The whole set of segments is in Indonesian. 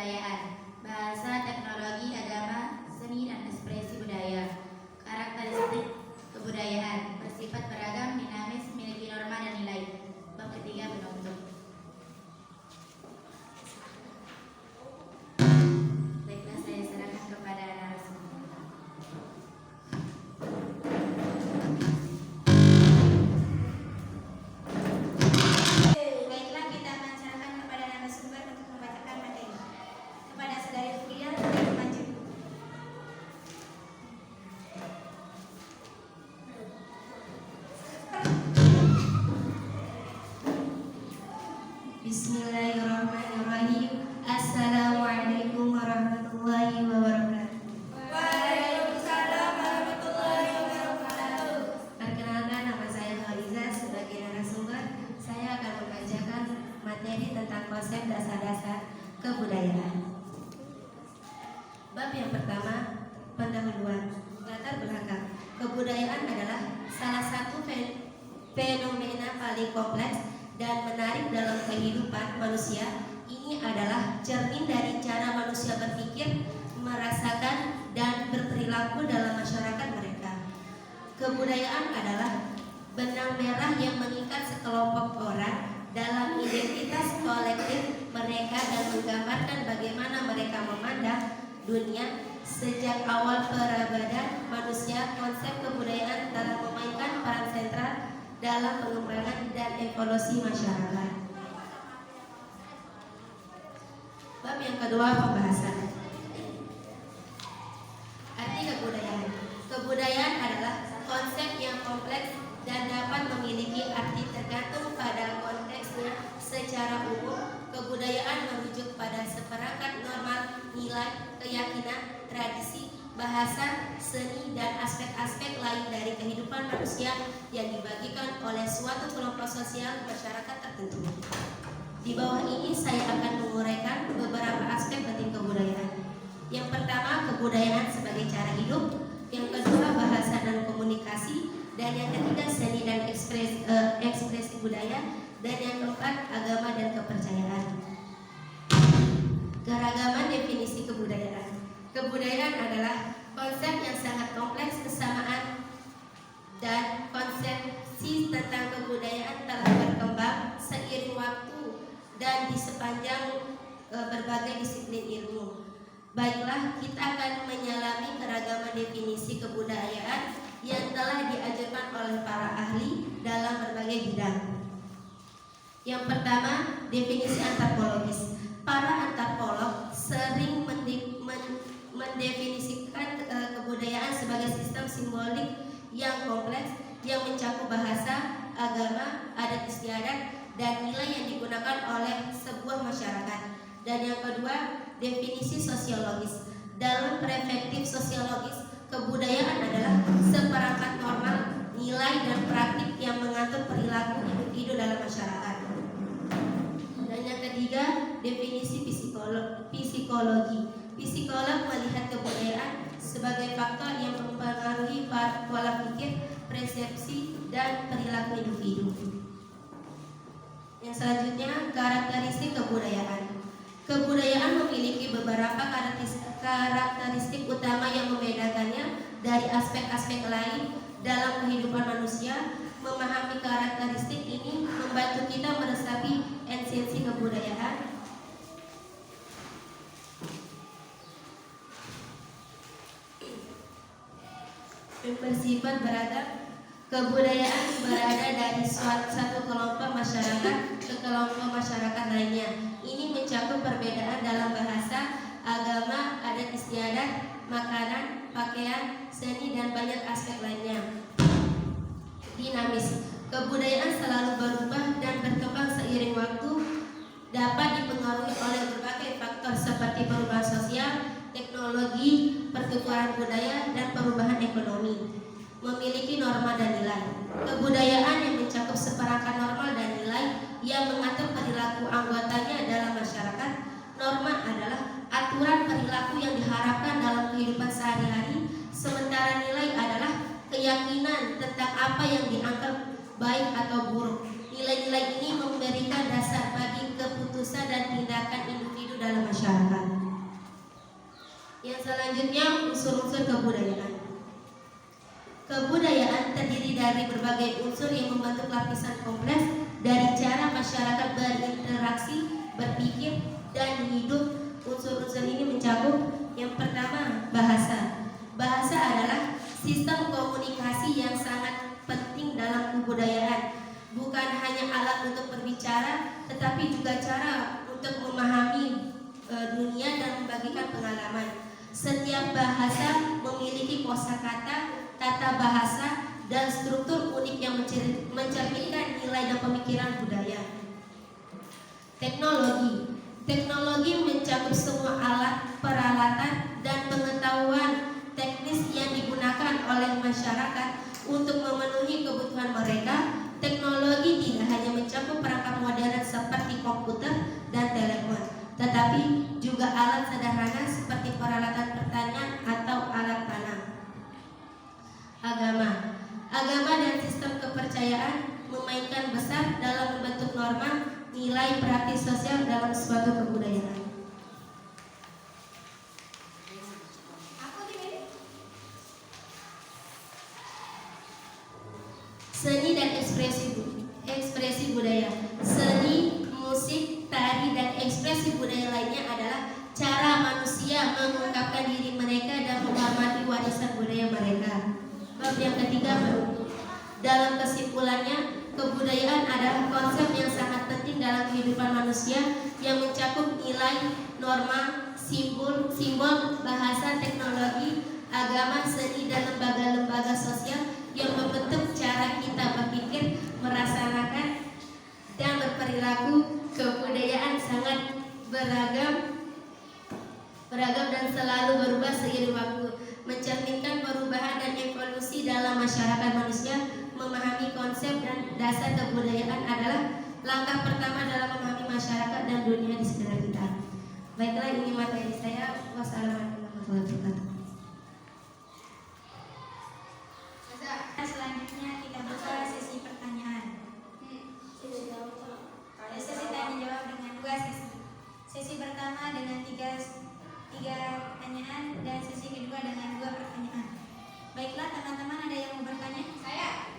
kebudayaan, bahasa, teknologi, agama, seni, dan ekspresi budaya. Karakteristik kebudayaan bersifat beragam, dinamis, memiliki norma dan nilai. Bab ketiga, penutup. Baiklah, saya serahkan kepada narasumber. Baiklah, kita akan serahkan kepada narasumber untuk membacakan materi. Kepada saudari Fulia, silakan maju. Bismillahirrahmanirrahim. Assalamualaikum warahmatullahi wabarakatuh. Waalaikumsalam warahmatullahi wabarakatuh. Perkenalkan, nama saya Khaliza. Sebagai narasumber, saya akan membacakan materi tentang konsep dasar-dasar kebudayaan. Bab yang pertama, pendahuluan. Latar belakang. Kebudayaan adalah salah satu fenomena paling kompleks dan menarik dalam kehidupan manusia. Ini adalah cermin dari cara manusia berpikir, merasakan, dan berperilaku dalam masyarakat mereka. Kebudayaan adalah benang merah yang mengikat sekelompok orang dalam identitas kolektif mereka dan menggambarkan bagaimana mereka memandang dunia. Sejak awal peradaban manusia, konsep kebudayaan telah memainkan peran sentral dalam pengembangan dan evolusi masyarakat. Bab yang kedua, pembahasan. Arti kebudayaan. Kebudayaan adalah konsep yang kompleks dan dapat memiliki arti tergantung pada konteksnya. Secara umum, kebudayaan merujuk pada seperangkat norma, nilai, keyakinan, tradisi, bahasa, seni, dan aspek-aspek lain dari kehidupan manusia yang dibagikan oleh suatu kelompok sosial masyarakat tertentu. Di bawah ini saya akan menguraikan beberapa aspek penting kebudayaan. Yang pertama, kebudayaan sebagai cara hidup. Yang kedua, bahasa dan komunikasi. Dan yang ketiga, seni dan ekspresi budaya. Dan yang keempat, agama dan kepercayaan. Keragaman definisi kebudayaan. Kebudayaan adalah konsep yang sangat kompleks. Kesamaan dan konsepsi tentang kebudayaan telah berkembang seiring waktu dan di sepanjang berbagai disiplin ilmu. Baiklah, kita akan menyelami keragaman definisi kebudayaan yang telah diajarkan oleh para ahli dalam berbagai bidang. Yang pertama, definisi antropologis. Para antropolog sering mendefinisikan kebudayaan sebagai sistem simbolik yang kompleks yang mencakup bahasa, agama, adat istiadat, dan nilai yang digunakan oleh sebuah masyarakat. Dan yang kedua, definisi sosiologis. Dalam perspektif sosiologis, kebudayaan adalah seperangkat normal, nilai, dan praktik yang mengatur perilaku individu dalam masyarakat. Dan yang ketiga, definisi psikologi. Psikolog melihat kebudayaan sebagai faktor yang mempengaruhi pola pikir, persepsi, dan perilaku individu. Yang selanjutnya, karakteristik kebudayaan. Kebudayaan memiliki beberapa karakteristik utama yang membedakannya dari aspek-aspek lain dalam kehidupan manusia. Memahami karakteristik ini membantu kita meresapi esensi kebudayaan. Bersifat beragam. Kebudayaan berada dari satu kelompok masyarakat ke kelompok masyarakat lainnya. Ini mencakup perbedaan dalam bahasa, agama, adat istiadat, makanan, pakaian, seni, dan banyak aspek lainnya. Dinamis. Kebudayaan selalu berubah dan berkembang seiring waktu, dapat dipengaruhi oleh berbagai faktor seperti perubahan sosial, teknologi, pertukaran budaya, dan perubahan ekonomi. Memiliki norma dan nilai. Kebudayaan yang mencakup seperangkat norma dan nilai yang mengatur perilaku anggotanya dalam masyarakat. Norma adalah aturan perilaku yang diharapkan dalam kehidupan sehari-hari, sementara nilai adalah keyakinan tentang apa yang dianggap baik atau buruk. Nilai-nilai ini memberikan dasar bagi keputusan dan tindakan individu dalam masyarakat. Yang selanjutnya unsur-unsur kebudayaan. Kebudayaan terdiri dari berbagai unsur yang membentuk lapisan kompleks dari cara masyarakat berinteraksi, berpikir, dan hidup. Unsur-unsur ini mencakup yang pertama, bahasa. Bahasa adalah sistem komunikasi yang sangat penting dalam kebudayaan. Bukan hanya alat untuk berbicara, tetapi juga cara untuk memahami dunia dan membagikan pengalaman. Setiap bahasa memiliki kosakata, tata bahasa, dan struktur unik yang mencerminkan nilai dan pemikiran budaya. Teknologi. Teknologi mencakup semua alat, peralatan, dan pengetahuan teknis yang digunakan oleh masyarakat untuk memenuhi kebutuhan mereka. Teknologi tidak hanya mencakup perangkat modern seperti komputer dan telepon, tetapi juga alat sederhana seperti peralatan pertanian atau alat tanam. Agama. Agama dan sistem kepercayaan memainkan besar dalam membentuk norma, nilai praktis sosial dalam suatu kebudayaan. Seni dan ekspresi budaya. Seni, musik, tari, dan ekspresi budaya lainnya adalah cara manusia mengungkapkan diri mereka dan menghormati warisan budaya mereka. Bab yang ketiga, beruntung. Dalam kesimpulannya, kebudayaan adalah konsep yang sangat penting dalam kehidupan manusia yang mencakup nilai, norma, simbol, bahasa, teknologi, agama, seni, dan lembaga-lembaga sosial yang membentuk cara kita berpikir, merasakan, dan berperilaku. Kebudayaan sangat beragam dan selalu berubah seiring waktu, mencerminkan perubahan dan evolusi dalam masyarakat manusia. Memahami konsep dan dasar kebudayaan adalah langkah pertama dalam memahami masyarakat dan dunia di sekitar kita. Baiklah, ini materi saya. Wassalamualaikum warahmatullahi wabarakatuh. Selanjutnya kita buka sesi pertanyaan. Sesi tanya jawab dengan 2 sesi. Sesi pertama dengan 3 pertanyaan dan sesi kedua dengan 2 pertanyaan. Baiklah teman-teman, ada yang mau bertanya? Saya.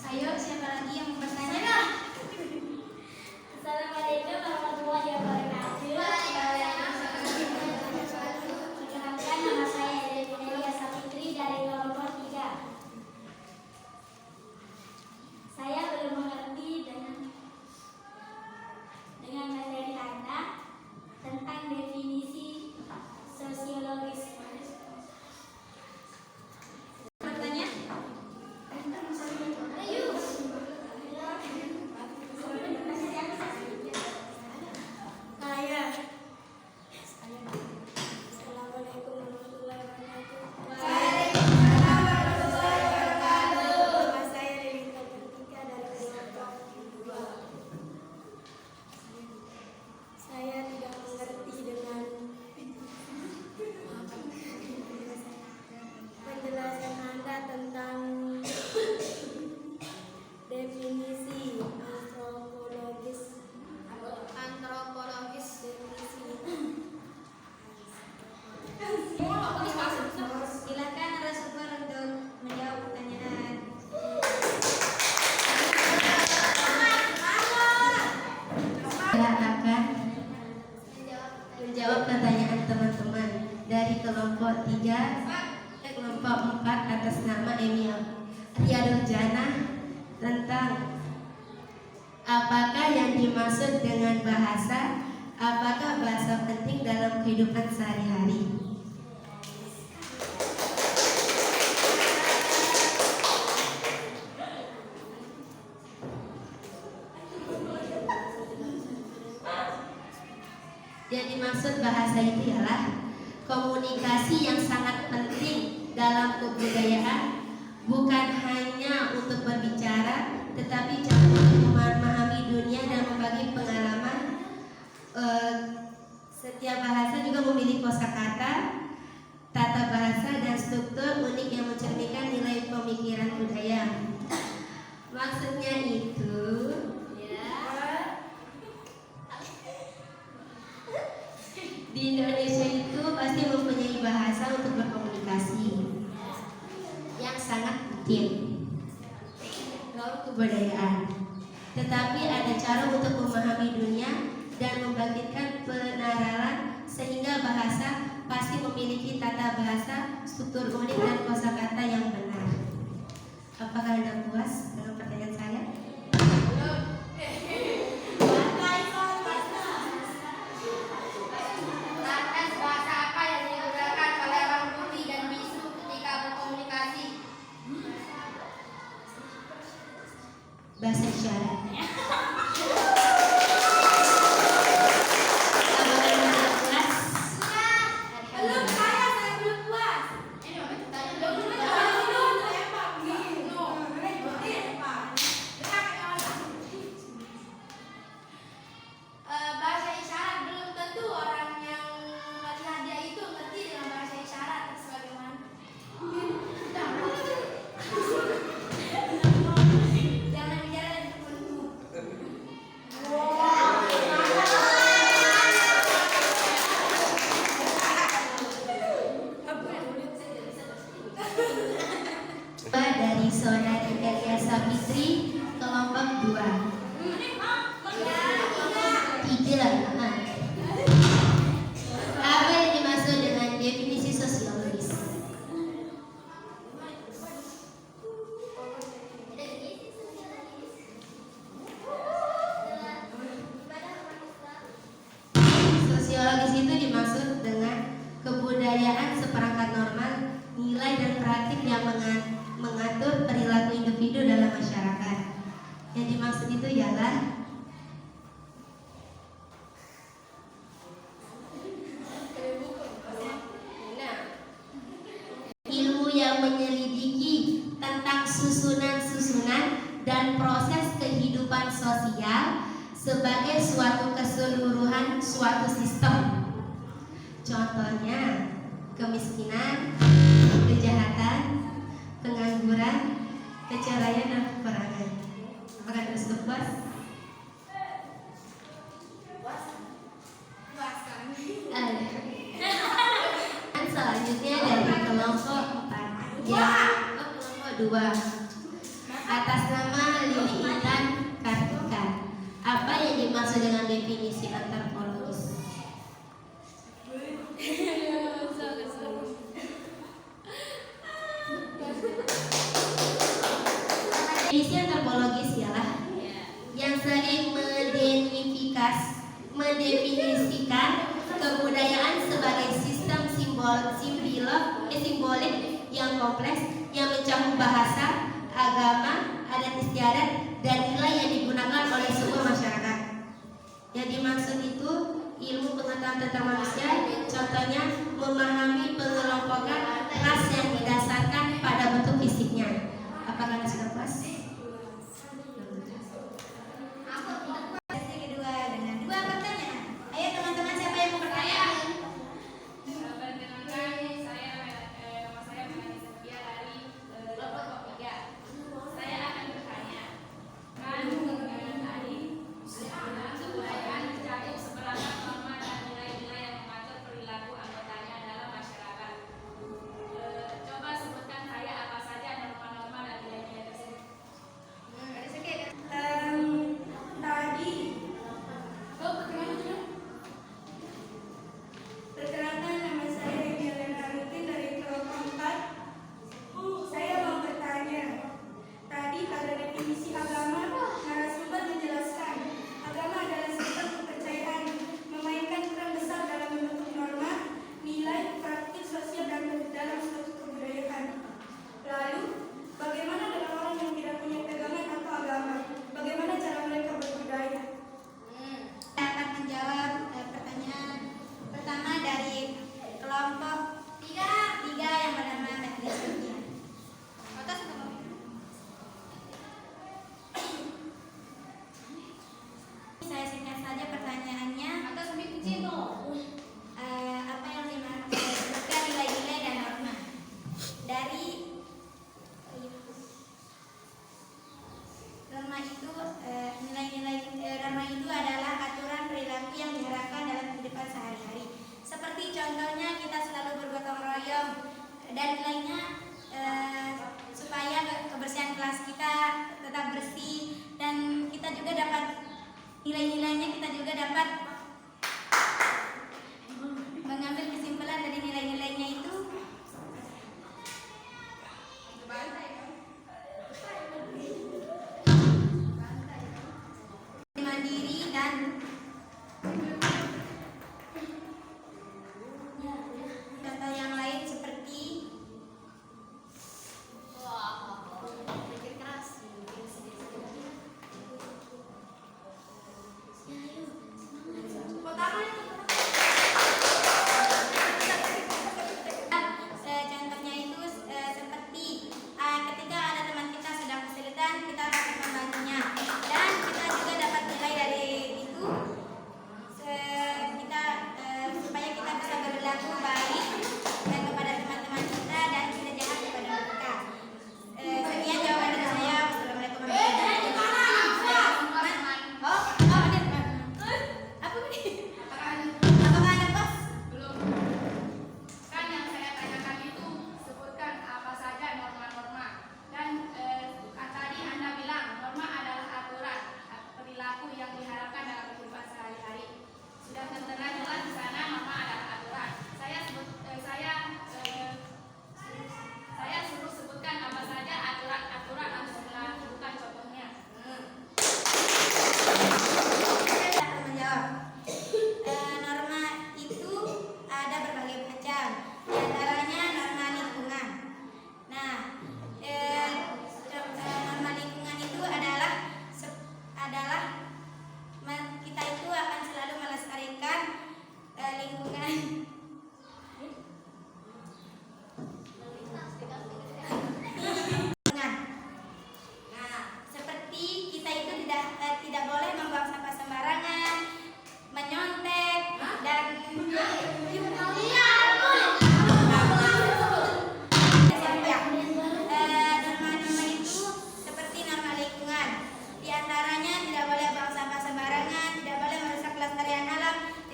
Ayo, siapa lagi yang mau bertanya? Assalamualaikum warahmatullahi wabarakatuh. Perkenalkan, nama saya Delia Sapitri dari kelompok 3. Saya belum mengerti dengan materi Anda tentang definisi sosiologis. Bertanya? Assalamualaikum warahmatullahi wabarakatuh. Nama saya Delinda Bertika dari kelompok 2. Saya tidak mengerti dengan penjelasan Anda tentang definisi antropologis. Silakan narasumber untuk menjawab pertanyaan. Saya akan menjawab pertanyaan teman-teman dari kelompok 3, kelompok 4 atas nama Emil Riyadul Jannah tentang apakah yang dimaksud dengan bahasa, apakah bahasa penting dalam kehidupan sehari-hari. Yang dimaksud bahasa itu ialah komunikasi yang sangat penting dalam kebudayaan, bukan hanya untuk berbicara, tetapi juga untuk memahami dunia dan membagi pengalaman. Setiap bahasa juga memiliki kosakata, tata bahasa, dan struktur unik yang mencerminkan nilai pemikiran budaya. Maksudnya itu di Indonesia itu pasti mempunyai bahasa untuk berkomunikasi yang sangat penting lalu kebudayaan. Tetapi ada cara untuk memahami dunia dan membangkitkan penaralan, sehingga bahasa pasti memiliki tata bahasa, struktur unik, dan kosakata yang benar. Apakah Anda puas dengan pertanyaan saya? Lantas bahasa apa yang digunakan oleh orang tuli dan bisu ketika berkomunikasi? Bahasa isyarat. Bahasa isyarat belum tentu orang yang melihat dia itu ngerti dengan bahasa isyarat sebagaimana. Jangan bicara di depanmu. Dari saudari Elia Sapitri, kelompok 2. Tidak. Apa yang dimaksud dengan definisi sosiologis? Sosiologis itu dimaksud dengan kebudayaan seperangkat normal, nilai dan praktik yang mengatur perilaku individu dalam masyarakat. Yang dimaksud itu ialah ilmu yang menyelidiki tentang susunan-susunan dan proses kehidupan sosial sebagai suatu keseluruhan suatu sistem. Contohnya kemiskinan, kejahatan, pengangguran, keceraian, dan peperangan. Apakah Anda sudah puas? Selanjutnya dari kelompok 4 kelompok 2 atas nama Lili Intan Kartika. Apa yang dimaksud dengan definisi antropologis? Definisi antropologis ialah yang sering mendefinisikan kebudayaan sebagai sistem simbolik yang kompleks yang mencakup bahasa, agama, adat istiadat, dan nilai yang digunakan oleh sebuah masyarakat. Yang dimaksud itu ilmu pengetahuan tentang manusia, contohnya memahami pengelompokan ras yang didasarkan pada bentuk fisiknya. Apakah Anda sudah puas? Sesi kedua dengan 2 pertanyaan. Ayo teman-teman, siapa yang mau bertanya? Perkenalkan, nama saya Melanie Setia dari kelompok 3. Saya akan bertanya, kan tadi kebudayaan mencakup seperangkat norma dan nilai-nilai yang mengatur perilaku anggotanya dalam masyarakat. Coba sebutkan saya apa saja norma-norma dan nilai-nilai tersebut.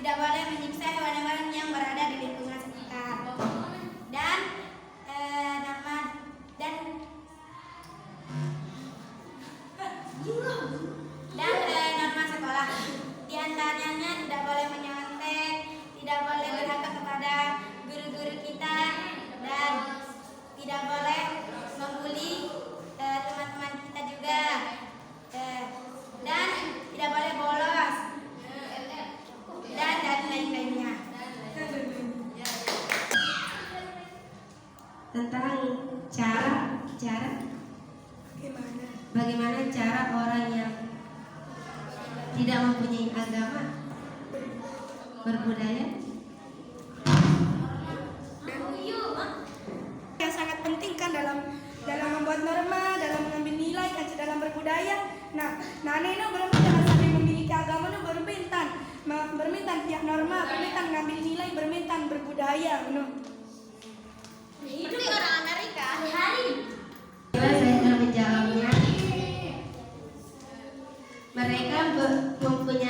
tidak boleh menyiksa hewan-hewan yang berada di lingkungan sekitar. Dan norma sekolah di antaranya tidak boleh menyontek, tidak boleh durhaka kepada guru-guru kita, dan tidak boleh membuli teman-teman kita juga, dan tidak boleh bolos, dan lain-lainnya. Tentang bagaimana cara orang yang tidak mempunyai agama berbudaya. Yang sangat penting kan dalam membuat norma, dalam mengambil nilai kan dalam berbudaya. Nah ini berarti jangan sampai memiliki agama nu bermintan tiap norma, bermintan mengambil nilai, bermintan berbudaya Seperti orang Amerika. Saya akan menjawabnya. Mereka mempunyai